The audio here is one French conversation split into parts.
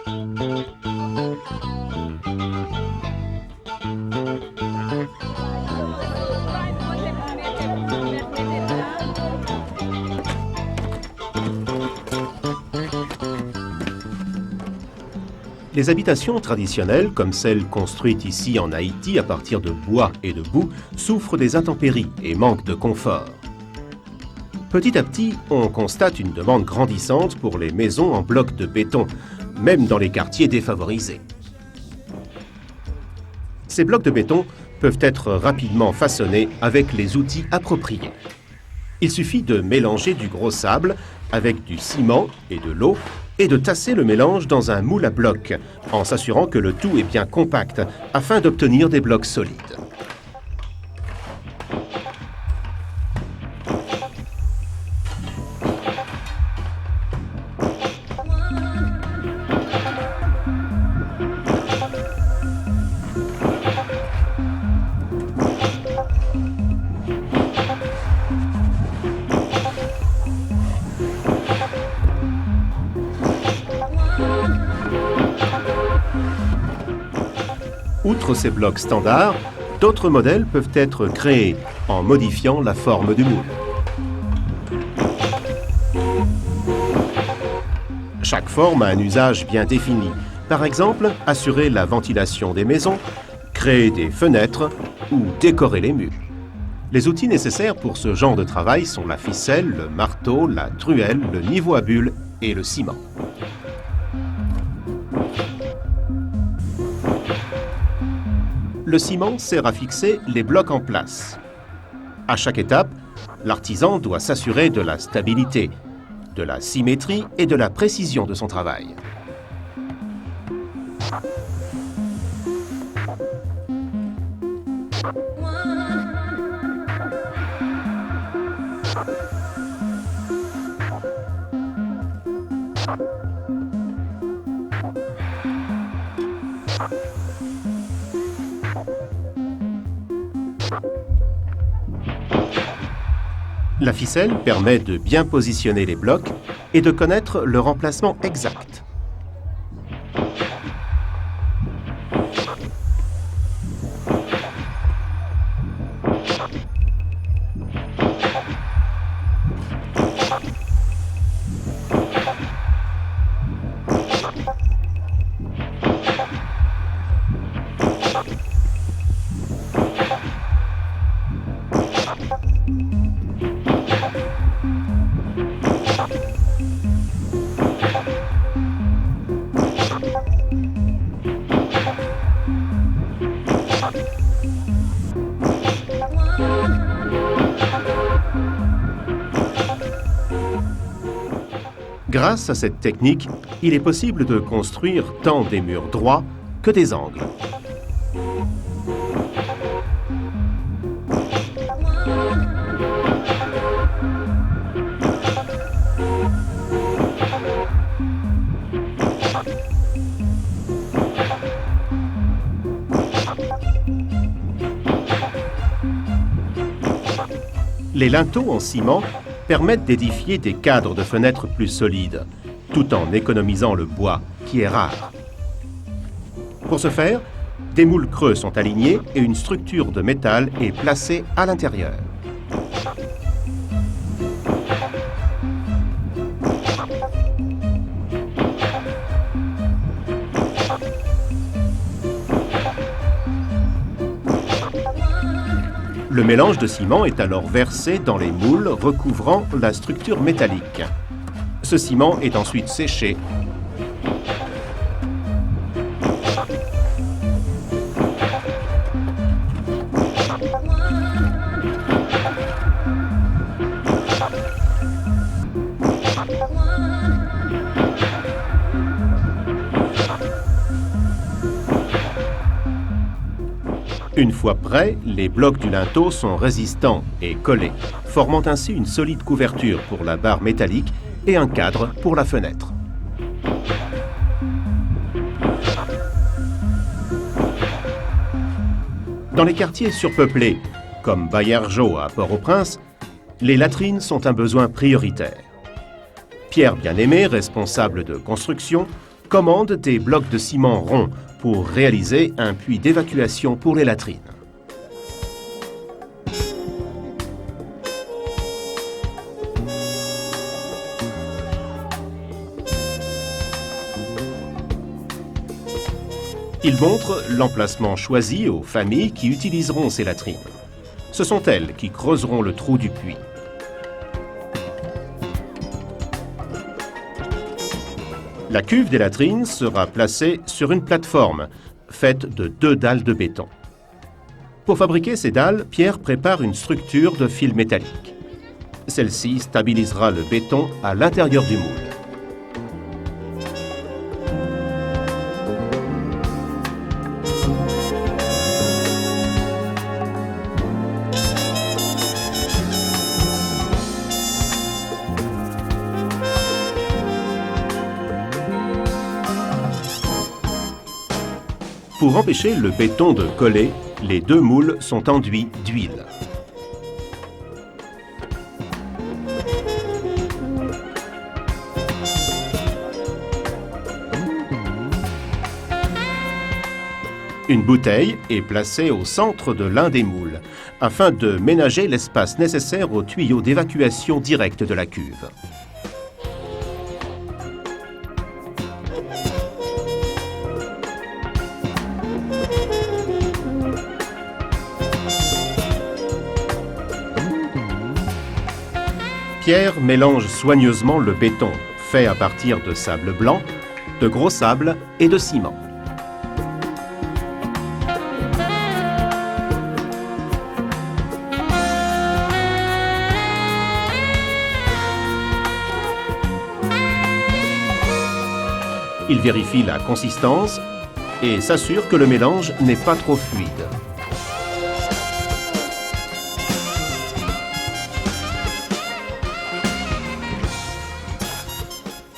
Les habitations traditionnelles, comme celles construites ici en Haïti à partir de bois et de boue, souffrent des intempéries et manquent de confort. Petit à petit, on constate une demande grandissante pour les maisons en blocs de béton, même dans les quartiers défavorisés. Ces blocs de béton peuvent être rapidement façonnés avec les outils appropriés. Il suffit de mélanger du gros sable avec du ciment et de l'eau et de tasser le mélange dans un moule à blocs, en s'assurant que le tout est bien compact, afin d'obtenir des blocs solides. Outre ces blocs standards, d'autres modèles peuvent être créés en modifiant la forme du moule. Chaque forme a un usage bien défini. Par exemple, assurer la ventilation des maisons, créer des fenêtres ou décorer les murs. Les outils nécessaires pour ce genre de travail sont la ficelle, le marteau, la truelle, le niveau à bulles et le ciment. Le ciment sert à fixer les blocs en place. À chaque étape, l'artisan doit s'assurer de la stabilité, de la symétrie et de la précision de son travail. La ficelle permet de bien positionner les blocs et de connaître leur emplacement exact. Grâce à cette technique, il est possible de construire tant des murs droits que des angles. Les linteaux en ciment permettent d'édifier des cadres de fenêtres plus solides, tout en économisant le bois, qui est rare. Pour ce faire, des moules creux sont alignés et une structure de métal est placée à l'intérieur. Le mélange de ciment est alors versé dans les moules recouvrant la structure métallique. Ce ciment est ensuite séché. Une fois prêts, les blocs du linteau sont résistants et collés, formant ainsi une solide couverture pour la barre métallique et un cadre pour la fenêtre. Dans les quartiers surpeuplés, comme Baillargeau à Port-au-Prince, les latrines sont un besoin prioritaire. Pierre Bien-Aimé, responsable de construction, commande des blocs de ciment ronds pour réaliser un puits d'évacuation pour les latrines. Il montre l'emplacement choisi aux familles qui utiliseront ces latrines. Ce sont elles qui creuseront le trou du puits. La cuve des latrines sera placée sur une plateforme faite de 2 dalles de béton. Pour fabriquer ces dalles, Pierre prépare une structure de fil métallique. Celle-ci stabilisera le béton à l'intérieur du moule. Pour empêcher le béton de coller, les 2 moules sont enduits d'huile. Une bouteille est placée au centre de l'un des moules, afin de ménager l'espace nécessaire au tuyau d'évacuation directe de la cuve. Pierre mélange soigneusement le béton, fait à partir de sable blanc, de gros sable et de ciment. Il vérifie la consistance et s'assure que le mélange n'est pas trop fluide.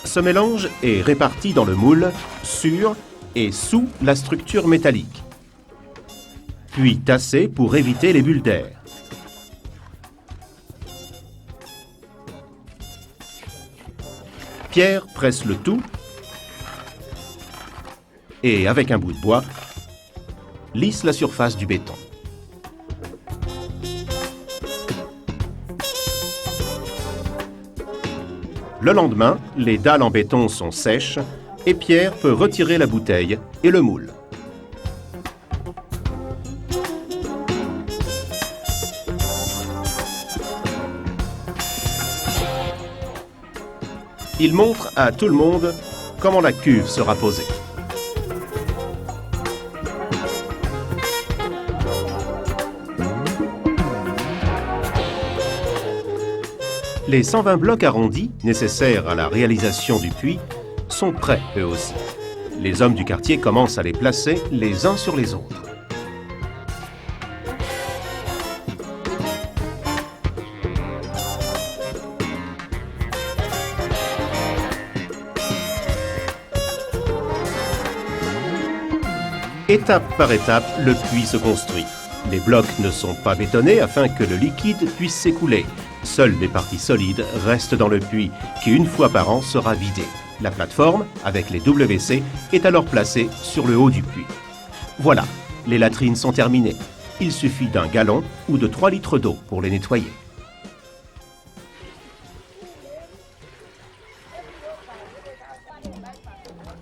Ce mélange est réparti dans le moule, sur et sous la structure métallique, puis tassé pour éviter les bulles d'air. Pierre presse le tout et, avec un bout de bois, lisse la surface du béton. Le lendemain, les dalles en béton sont sèches et Pierre peut retirer la bouteille et le moule. Il montre à tout le monde comment la cuve sera posée. Les 120 blocs arrondis, nécessaires à la réalisation du puits, sont prêts eux aussi. Les hommes du quartier commencent à les placer les uns sur les autres. Étape par étape, le puits se construit. Les blocs ne sont pas bétonnés afin que le liquide puisse s'écouler. Seules les parties solides restent dans le puits, qui une fois par an sera vidé. La plateforme, avec les WC, est alors placée sur le haut du puits. Voilà, les latrines sont terminées. Il suffit d'un gallon ou de 3 litres d'eau pour les nettoyer.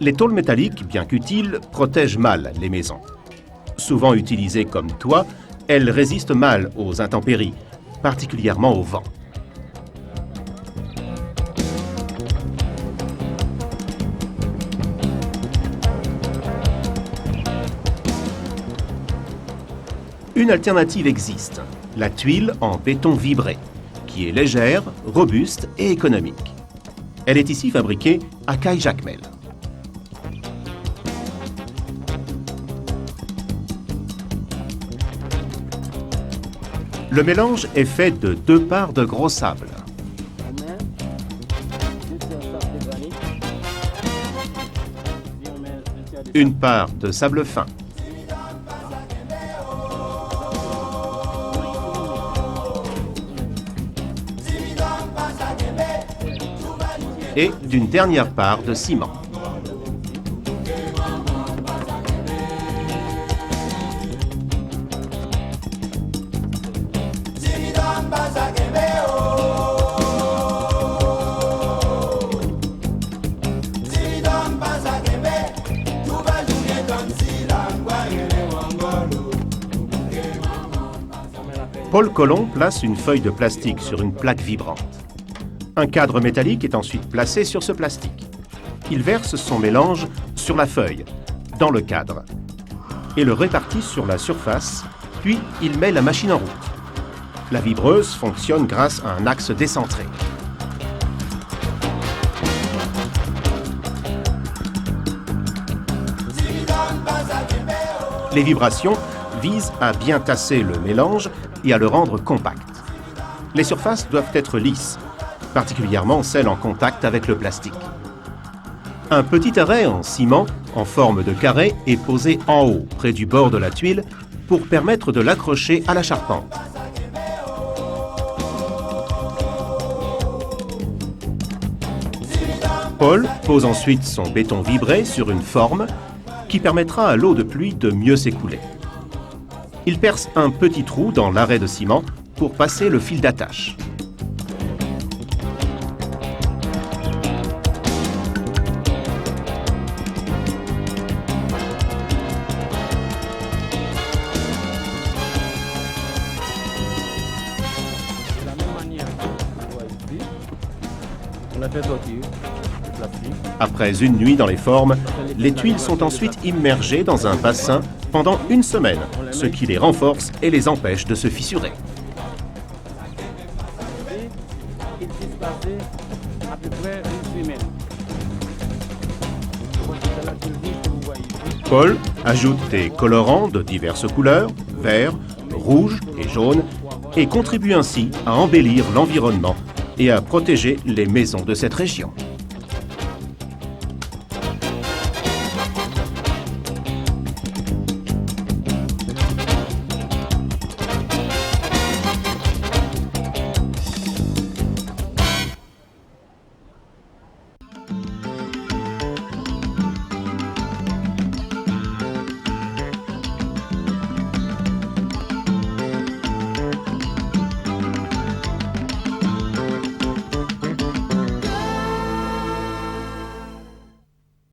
Les tôles métalliques, bien qu'utiles, protègent mal les maisons. Souvent utilisées comme toit, elles résistent mal aux intempéries, particulièrement au vent. Une alternative existe, la tuile en béton vibré, qui est légère, robuste et économique. Elle est ici fabriquée à Caille-Jacmel. Le mélange est fait de 2 parts de gros sable. Une part de sable fin. Et d'une dernière part de ciment. Paul Colomb place une feuille de plastique sur une plaque vibrante. Un cadre métallique est ensuite placé sur ce plastique. Il verse son mélange sur la feuille, dans le cadre, et le répartit sur la surface, puis il met la machine en route. La vibreuse fonctionne grâce à un axe décentré. Les vibrations visent à bien tasser le mélange et à le rendre compact. Les surfaces doivent être lisses, particulièrement celles en contact avec le plastique. Un petit arrêt en ciment, en forme de carré, est posé en haut, près du bord de la tuile, pour permettre de l'accrocher à la charpente. Paul pose ensuite son béton vibré sur une forme qui permettra à l'eau de pluie de mieux s'écouler. Il perce un petit trou dans l'arrêt de ciment pour passer le fil d'attache. Après une nuit dans les formes, les tuiles sont ensuite immergées dans un bassin pendant une semaine, ce qui les renforce et les empêche de se fissurer. Paul ajoute des colorants de diverses couleurs, vert, rouge et jaune, et contribue ainsi à embellir l'environnement et à protéger les maisons de cette région.